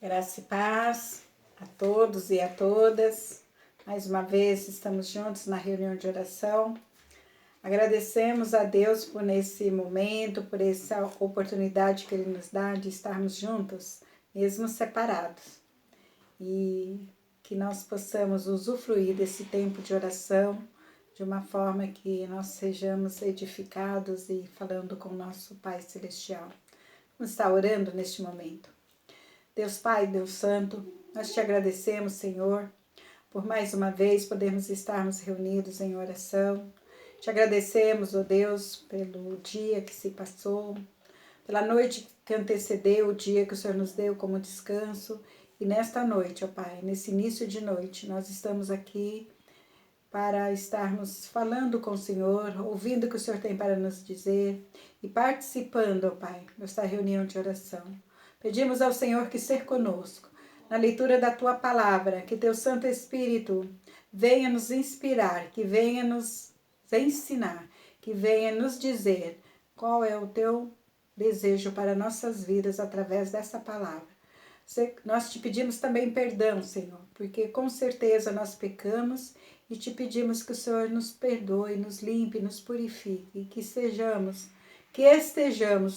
Graça e paz a todos e a todas. Mais uma vez estamos juntos na reunião de oração. Agradecemos a Deus por nesse momento, por essa oportunidade que Ele nos dá de estarmos juntos, mesmo separados. E que nós possamos usufruir desse tempo de oração de uma forma que nós sejamos edificados e falando com o nosso Pai Celestial. Vamos estar orando neste momento. Deus Pai, Deus Santo, nós te agradecemos, Senhor, por mais uma vez podermos estarmos reunidos em oração. Te agradecemos, ó Deus, pelo dia que se passou, pela noite que antecedeu o dia que o Senhor nos deu como descanso. E nesta noite, ó Pai, nesse início de noite, nós estamos aqui para estarmos falando com o Senhor, ouvindo o que o Senhor tem para nos dizer e participando, ó Pai, desta reunião de oração. Pedimos ao Senhor que ser conosco na leitura da Tua Palavra, que Teu Santo Espírito venha nos inspirar, que venha nos ensinar, que venha nos dizer qual é o Teu desejo para nossas vidas através dessa palavra. Nós te pedimos também perdão, Senhor, porque com certeza nós pecamos e te pedimos que o Senhor nos perdoe, nos limpe, nos purifique e que estejamos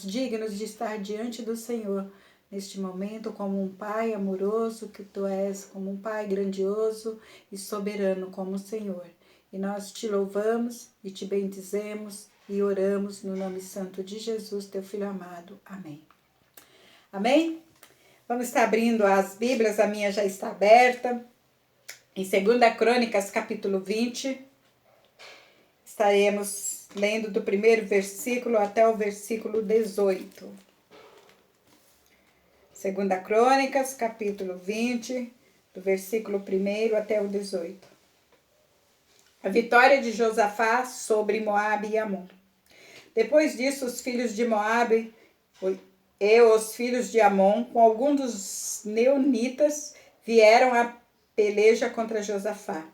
dignos de estar diante do Senhor neste momento como um Pai amoroso que Tu és, como um Pai grandioso e soberano como o Senhor. E nós te louvamos e te bendizemos e oramos no nome santo de Jesus, Teu Filho amado. Amém. Amém? Vamos estar abrindo as Bíblias, a minha já está aberta. Em 2 Crônicas, capítulo 20, estaremos lendo do primeiro versículo até o versículo 18. 2 Crônicas, capítulo 20, do versículo 1 até o 18. A vitória de Josafá sobre Moabe e Amon. Depois disso, os filhos de Moabe e os filhos de Amon, com alguns dos neonitas, vieram à peleja contra Josafá.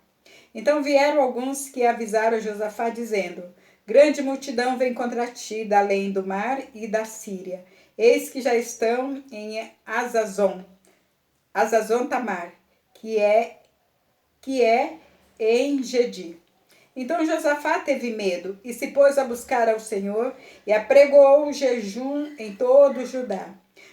Então vieram alguns que avisaram Josafá, dizendo: grande multidão vem contra ti, da além do mar e da Síria. Eis que já estão em Azazon Tamar, que é em Gedi. Então Josafá teve medo e se pôs a buscar ao Senhor e apregoou o jejum em todo Judá.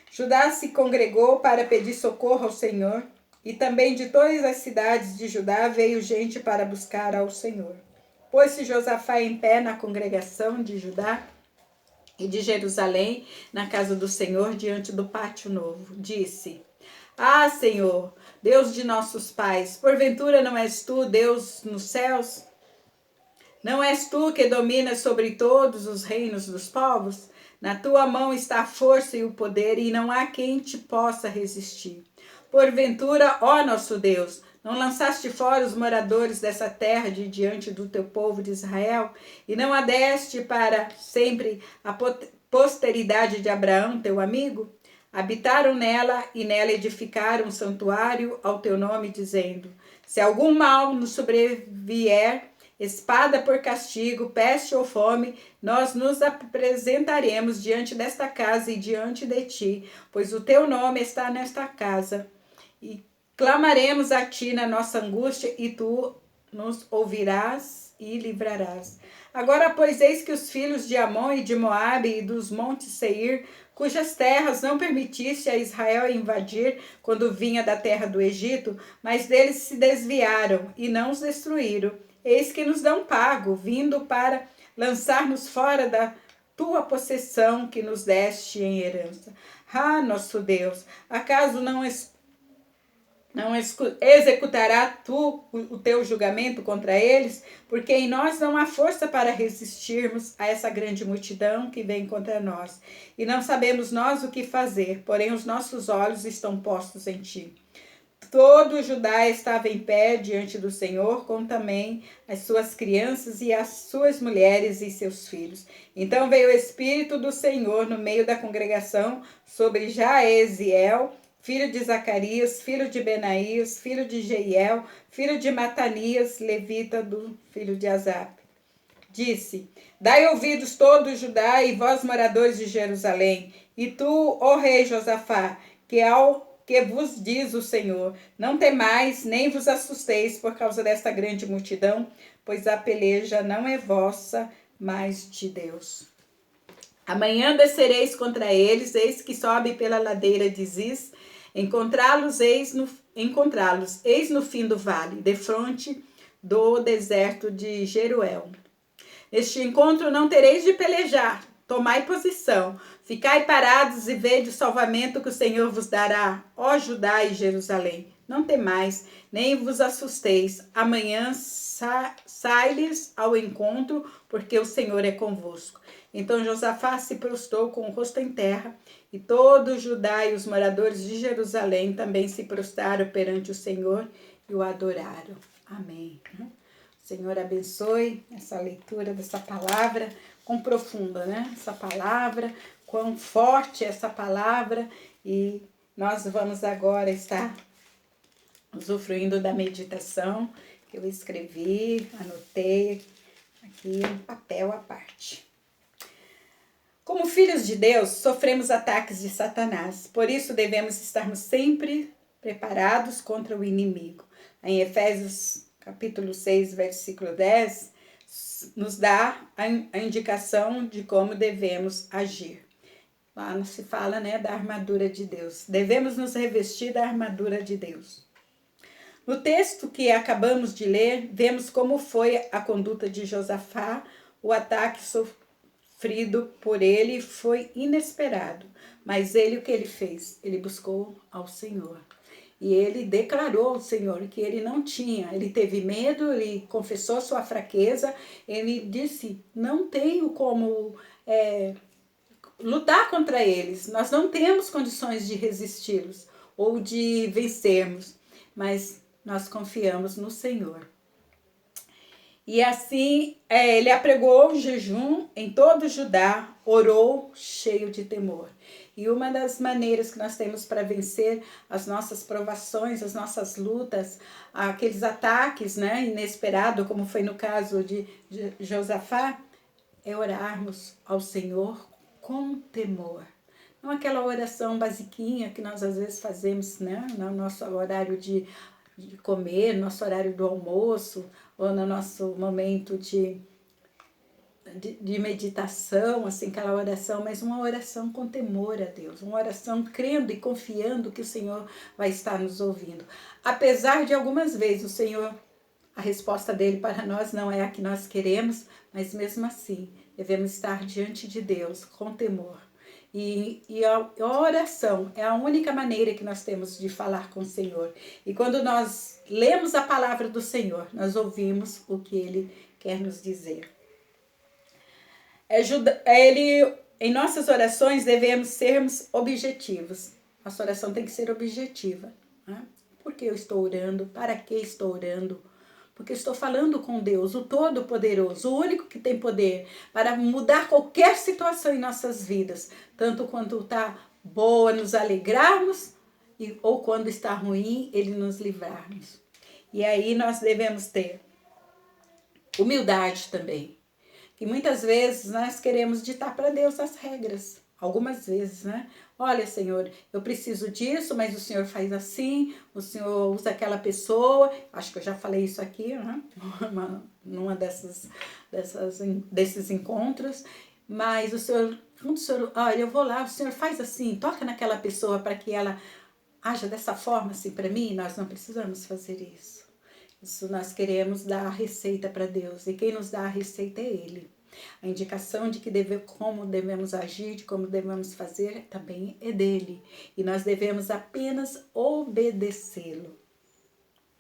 Judá se congregou para pedir socorro ao Senhor, e também de todas as cidades de Judá veio gente para buscar ao Senhor. Pôs-se Josafá em pé na congregação de Judá e de Jerusalém, na casa do Senhor, diante do pátio novo. Disse: ah, Senhor, Deus de nossos pais, porventura não és tu, Deus nos céus? Não és tu que dominas sobre todos os reinos dos povos? Na tua mão está a força e o poder, e não há quem te possa resistir. Porventura, ó nosso Deus, não lançaste fora os moradores dessa terra de diante do teu povo de Israel, e não a deste para sempre a posteridade de Abraão, teu amigo? Habitaram nela e nela edificaram um santuário ao teu nome, dizendo: se algum mal nos sobrevier, espada por castigo, peste ou fome, nós nos apresentaremos diante desta casa e diante de ti, pois o teu nome está nesta casa. E clamaremos a ti na nossa angústia, e tu nos ouvirás e livrarás. Agora, pois, eis que os filhos de Amon e de Moabe e dos montes Seir, cujas terras não permitiste a Israel invadir quando vinha da terra do Egito, mas deles se desviaram e não os destruíram. Eis que nos dão pago, vindo para lançar-nos fora da tua possessão que nos deste em herança. Ah, nosso Deus, acaso não executará tu o teu julgamento contra eles? Porque em nós não há força para resistirmos a essa grande multidão que vem contra nós. E não sabemos nós o que fazer, porém os nossos olhos estão postos em ti. Todo Judá estava em pé diante do Senhor, com também as suas crianças e as suas mulheres e seus filhos. Então veio o Espírito do Senhor no meio da congregação sobre Jaeziel, filho de Zacarias, filho de Benaías, filho de Jeiel, filho de Matanias, levita do filho de Asaf. Disse: dai ouvidos todo Judá e vós moradores de Jerusalém, e tu, ó rei Josafá, que porque vos diz o Senhor: não temais, nem vos assusteis por causa desta grande multidão, pois a peleja não é vossa, mas de Deus. Amanhã descereis contra eles, eis que sobe pela ladeira de Ziz, encontrá-los eis no fim do vale, defronte do deserto de Jeruel. Neste encontro não tereis de pelejar, tomai posição, ficai parados e vede o salvamento que o Senhor vos dará, ó Judá e Jerusalém. Não temais, nem vos assusteis, amanhã sai-lhes ao encontro, porque o Senhor é convosco. Então Josafá se prostrou com o rosto em terra, e todo o Judá e os moradores de Jerusalém também se prostraram perante o Senhor e o adoraram. Amém. O Senhor abençoe essa leitura dessa palavra, quão profunda, né? Essa palavra, quão forte essa palavra, e nós vamos agora estar usufruindo da meditação que eu escrevi, anotei aqui um papel à parte. Como filhos de Deus, sofremos ataques de Satanás, por isso devemos estarmos sempre preparados contra o inimigo. Em Efésios capítulo 6, versículo 10, nos dá a indicação de como devemos agir. Lá se fala, né, da armadura de Deus. Devemos nos revestir da armadura de Deus. No texto que acabamos de ler, vemos como foi a conduta de Josafá. O ataque sofrido por ele foi inesperado, mas o que ele fez? Ele buscou ao Senhor. E ele declarou ao Senhor que ele não tinha, ele teve medo, ele confessou sua fraqueza, ele disse: não tenho como lutar contra eles, nós não temos condições de resisti-los ou de vencermos, mas nós confiamos no Senhor. E assim ele apregou o jejum em todo o Judá, orou cheio de temor. E uma das maneiras que nós temos para vencer as nossas provações, as nossas lutas, aqueles ataques, né, inesperados, como foi no caso de Josafá, é orarmos ao Senhor com temor. Não aquela oração basiquinha que nós às vezes fazemos, né, no nosso horário de comer, no nosso horário do almoço, ou no nosso momento de meditação, assim, aquela oração, mas uma oração com temor a Deus, uma oração crendo e confiando que o Senhor vai estar nos ouvindo. Apesar de algumas vezes o Senhor, a resposta dele para nós não é a que nós queremos, mas mesmo assim devemos estar diante de Deus com temor. E a oração é a única maneira que nós temos de falar com o Senhor. E quando nós lemos a palavra do Senhor, nós ouvimos o que Ele quer nos dizer. Em nossas orações devemos sermos objetivos. Nossa oração tem que ser objetiva. Né? Por que eu estou orando? Para que estou orando? Porque eu estou falando com Deus, o Todo-Poderoso, o único que tem poder para mudar qualquer situação em nossas vidas, tanto quando está boa, nos alegrarmos, ou quando está ruim, Ele nos livrarmos. E aí nós devemos ter humildade também, que muitas vezes nós queremos ditar para Deus as regras. Algumas vezes, né? Olha, Senhor, eu preciso disso, mas o Senhor faz assim, o Senhor usa aquela pessoa, acho que eu já falei isso aqui, né? Numa desses encontros, mas o Senhor, olha, eu vou lá, o Senhor faz assim, toca naquela pessoa para que ela haja dessa forma assim para mim, nós não precisamos fazer isso. Isso nós queremos dar a receita para Deus, e quem nos dá a receita é Ele. A indicação de como devemos agir, de como devemos fazer, também é dele. E nós devemos apenas obedecê-lo.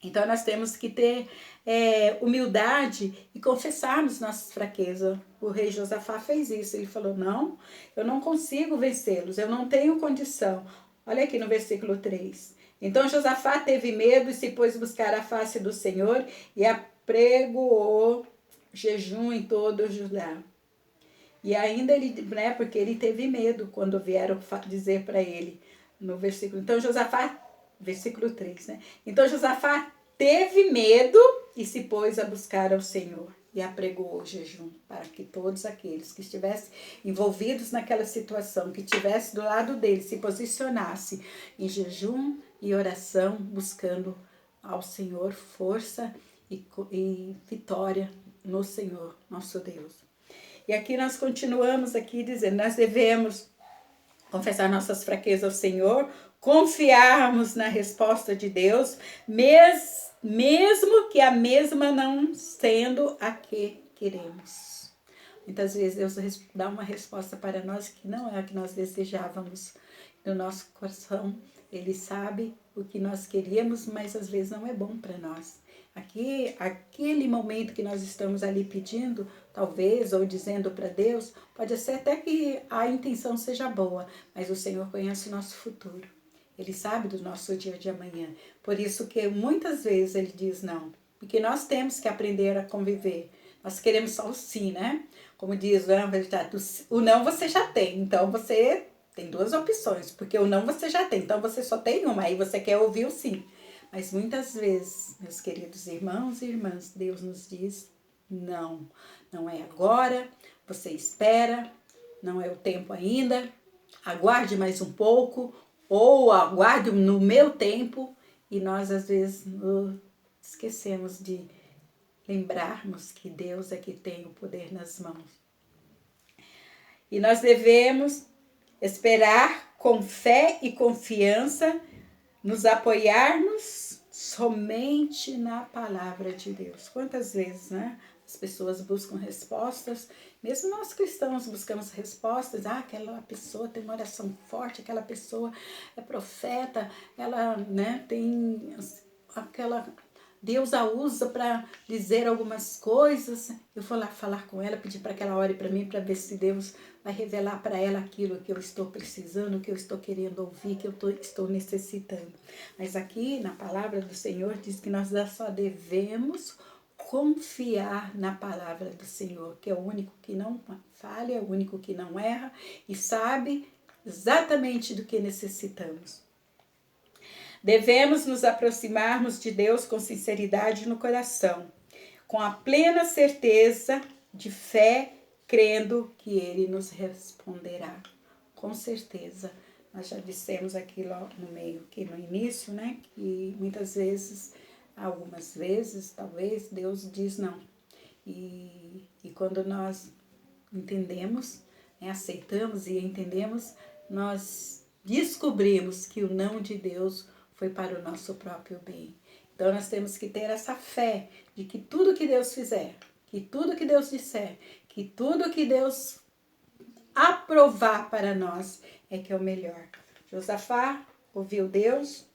Então nós temos que ter humildade e confessarmos nossas fraquezas. O rei Josafá fez isso. Ele falou: não, eu não consigo vencê-los, eu não tenho condição. Olha aqui no versículo 3. Então Josafá teve medo e se pôs buscar a face do Senhor e apregoou jejum em todo o Judá. E ainda ele, né, porque ele teve medo quando vieram dizer para ele no versículo. Então Josafá, versículo 3, né? Então Josafá teve medo e se pôs a buscar ao Senhor. e apregou o jejum para que todos aqueles que estivessem envolvidos naquela situação, que estivessem do lado dele, se posicionasse em jejum e oração, buscando ao Senhor força e vitória no Senhor, nosso Deus. E aqui nós continuamos aqui dizendo, nós devemos confessar nossas fraquezas ao Senhor, confiarmos na resposta de Deus, mesmo que a mesma não sendo a que queremos. Muitas vezes Deus dá uma resposta para nós que não é a que nós desejávamos. No nosso coração, Ele sabe o que nós queríamos, mas às vezes não é bom para nós. Aquele momento que nós estamos ali pedindo, talvez, ou dizendo para Deus, pode ser até que a intenção seja boa, mas o Senhor conhece o nosso futuro. Ele sabe do nosso dia de amanhã. Por isso que muitas vezes Ele diz não. Porque nós temos que aprender a conviver. Nós queremos só o sim, né? Como diz o não você já tem. Então você tem duas opções. Porque o não você já tem. Então você só tem uma. Aí você quer ouvir o sim. Mas muitas vezes, meus queridos irmãos e irmãs, Deus nos diz não. Não é agora. Você espera. Não é o tempo ainda. Aguarde mais um pouco. Ou aguarde no meu tempo, e nós às vezes esquecemos de lembrarmos que Deus é que tem o poder nas mãos. E nós devemos esperar com fé e confiança, nos apoiarmos somente na palavra de Deus. Quantas vezes, né? As pessoas buscam respostas, mesmo nós cristãos buscamos respostas. Aquela pessoa tem uma oração forte, aquela pessoa é profeta, ela, né, tem aquela... Deus a usa para dizer algumas coisas. Eu vou lá falar com ela, pedir para que ela ore para mim, para ver se Deus vai revelar para ela aquilo que eu estou precisando, que eu estou querendo ouvir, que eu estou necessitando. Mas aqui na palavra do Senhor diz que nós só devemos confiar na palavra do Senhor, que é o único que não falha, é o único que não erra e sabe exatamente do que necessitamos. Devemos nos aproximarmos de Deus com sinceridade no coração, com a plena certeza de fé, crendo que Ele nos responderá. Com certeza. Nós já dissemos aqui no meio, que no início, né, que muitas vezes, algumas vezes, talvez, Deus diz não. E quando nós entendemos, né, aceitamos e entendemos, nós descobrimos que o não de Deus foi para o nosso próprio bem. Então nós temos que ter essa fé de que tudo que Deus fizer, que tudo que Deus disser, que tudo que Deus aprovar para nós é que é o melhor. Josafá ouviu Deus,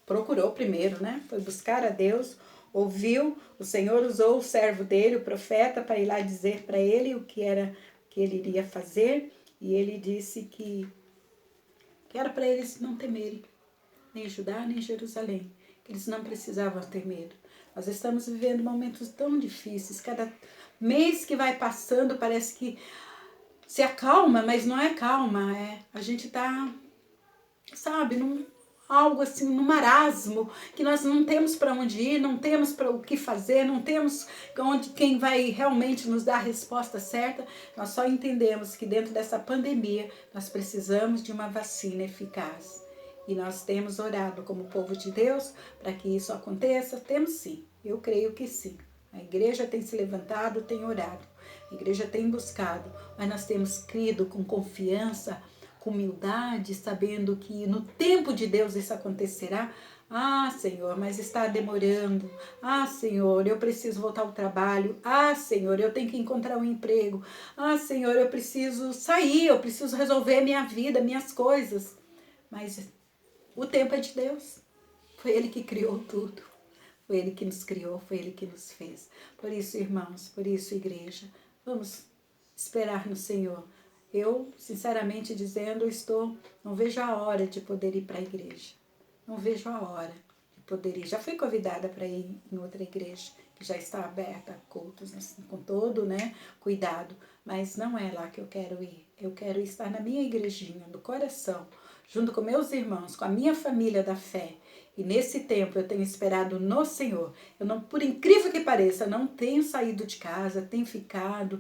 procurou primeiro, né? Foi buscar a Deus, ouviu, o Senhor usou o servo dele, o profeta, para ir lá dizer para ele o que era que ele iria fazer, e ele disse que era para eles não temerem, nem Judá, nem Jerusalém, que eles não precisavam ter medo. Nós estamos vivendo momentos tão difíceis, cada mês que vai passando parece que se acalma, mas não é calma, a gente está, sabe, algo assim, num marasmo, que nós não temos para onde ir, não temos para o que fazer, não temos quem vai realmente nos dar a resposta certa. Nós só entendemos que dentro dessa pandemia nós precisamos de uma vacina eficaz. E nós temos orado como povo de Deus para que isso aconteça? Temos sim, eu creio que sim. A igreja tem se levantado, tem orado, a igreja tem buscado, mas nós temos crido com confiança, com humildade, sabendo que no tempo de Deus isso acontecerá. Senhor, mas está demorando. Senhor, eu preciso voltar ao trabalho. Senhor, eu tenho que encontrar um emprego. Senhor, eu preciso sair, eu preciso resolver minha vida, minhas coisas. Mas o tempo é de Deus. Foi Ele que criou tudo. Foi Ele que nos criou, foi Ele que nos fez. Por isso, irmãos, por isso, igreja, vamos esperar no Senhor. Eu, sinceramente dizendo, não vejo a hora de poder ir para a igreja. Não vejo a hora de poder ir. Já fui convidada para ir em outra igreja, que já está aberta a cultos, assim, com todo, né, cuidado. Mas não é lá que eu quero ir. Eu quero estar na minha igrejinha, do coração, junto com meus irmãos, com a minha família da fé. E nesse tempo eu tenho esperado no Senhor. Eu não, por incrível que pareça, não tenho saído de casa, tenho ficado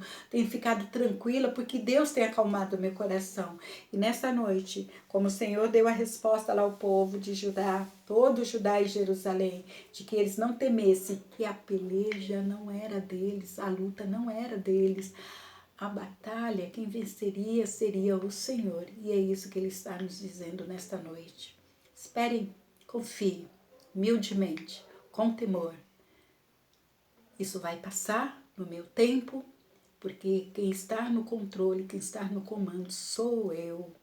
tranquila, porque Deus tem acalmado o meu coração. E nessa noite, como o Senhor deu a resposta lá ao povo de Judá, todo Judá e Jerusalém, de que eles não temessem, que a peleja não era deles, a luta não era deles. A batalha, quem venceria seria o Senhor. E é isso que Ele está nos dizendo nesta noite. Esperem, confie, humildemente, com temor. Isso vai passar no meu tempo, porque quem está no controle, quem está no comando sou eu,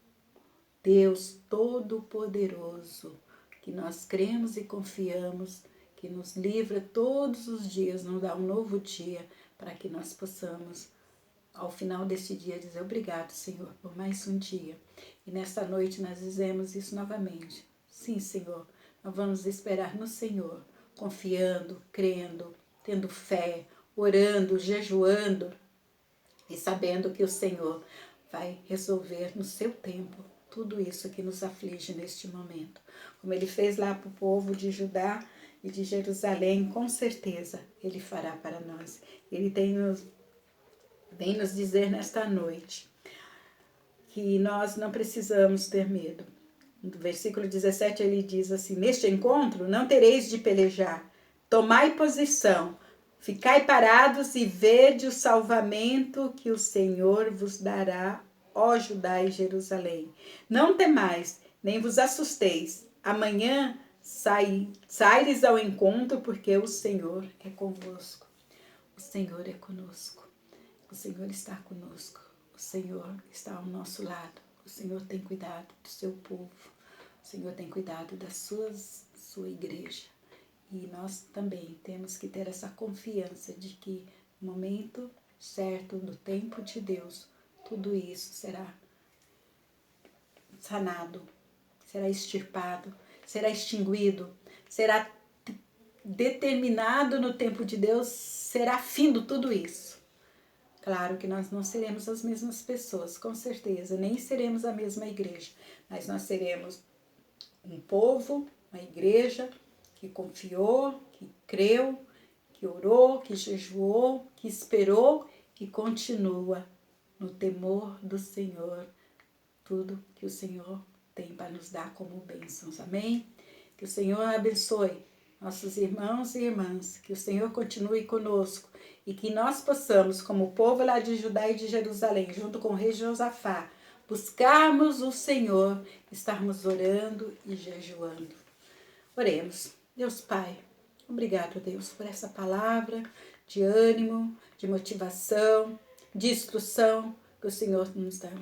Deus Todo-Poderoso, que nós cremos e confiamos, que nos livra todos os dias, nos dá um novo dia, para que nós possamos, ao final deste dia, dizer obrigado, Senhor, por mais um dia. E nesta noite nós dizemos isso novamente. Sim, Senhor, nós vamos esperar no Senhor, confiando, crendo, tendo fé, orando, jejuando e sabendo que o Senhor vai resolver no seu tempo tudo isso que nos aflige neste momento. Como Ele fez lá para o povo de Judá e de Jerusalém, com certeza Ele fará para nós. Ele vem nos dizer nesta noite que nós não precisamos ter medo. No versículo 17 ele diz assim: neste encontro não tereis de pelejar, tomai posição, ficai parados e vede o salvamento que o Senhor vos dará, ó Judá e Jerusalém. Não temais, nem vos assusteis, amanhã saires ao encontro, porque o Senhor é convosco. O Senhor é conosco. O Senhor está conosco, o Senhor está ao nosso lado, o Senhor tem cuidado do seu povo, o Senhor tem cuidado da sua igreja. E nós também temos que ter essa confiança de que no momento certo, no tempo de Deus, tudo isso será sanado, será extirpado, será extinguido, será determinado no tempo de Deus, será findo tudo isso. Claro que nós não seremos as mesmas pessoas, com certeza, nem seremos a mesma igreja, mas nós seremos um povo, uma igreja que confiou, que creu, que orou, que jejuou, que esperou e continua no temor do Senhor, tudo que o Senhor tem para nos dar como bênçãos. Amém? Que o Senhor abençoe nossos irmãos e irmãs, que o Senhor continue conosco e que nós possamos, como o povo lá de Judá e de Jerusalém, junto com o rei Josafá, buscarmos o Senhor, estarmos orando e jejuando. Oremos. Deus Pai, obrigado, Deus, por essa palavra de ânimo, de motivação, de instrução que o Senhor nos dá.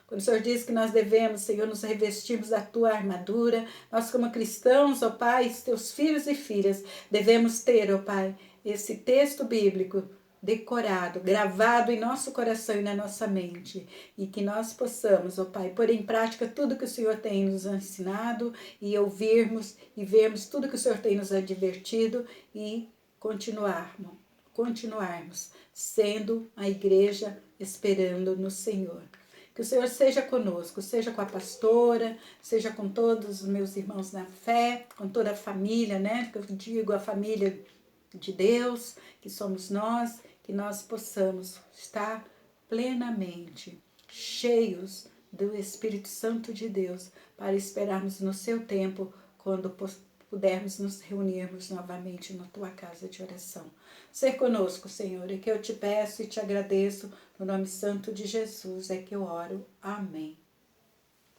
Quando o Senhor diz que nós devemos, Senhor, nos revestirmos da Tua armadura, nós como cristãos, ó Pai, Teus filhos e filhas, devemos ter, ó Pai, esse texto bíblico decorado, gravado em nosso coração e na nossa mente, e que nós possamos, ó Pai, pôr em prática tudo que o Senhor tem nos ensinado e ouvirmos e vermos tudo que o Senhor tem nos advertido e continuarmos sendo a igreja esperando no Senhor. Que o Senhor seja conosco, seja com a pastora, seja com todos os meus irmãos na fé, com toda a família, né? Que eu digo a família de Deus, que somos nós, que nós possamos estar plenamente cheios do Espírito Santo de Deus para esperarmos no seu tempo, quando pudermos nos reunirmos novamente na tua casa de oração. Ser conosco, Senhor, é que eu te peço e te agradeço, no nome santo de Jesus é que eu oro. Amém.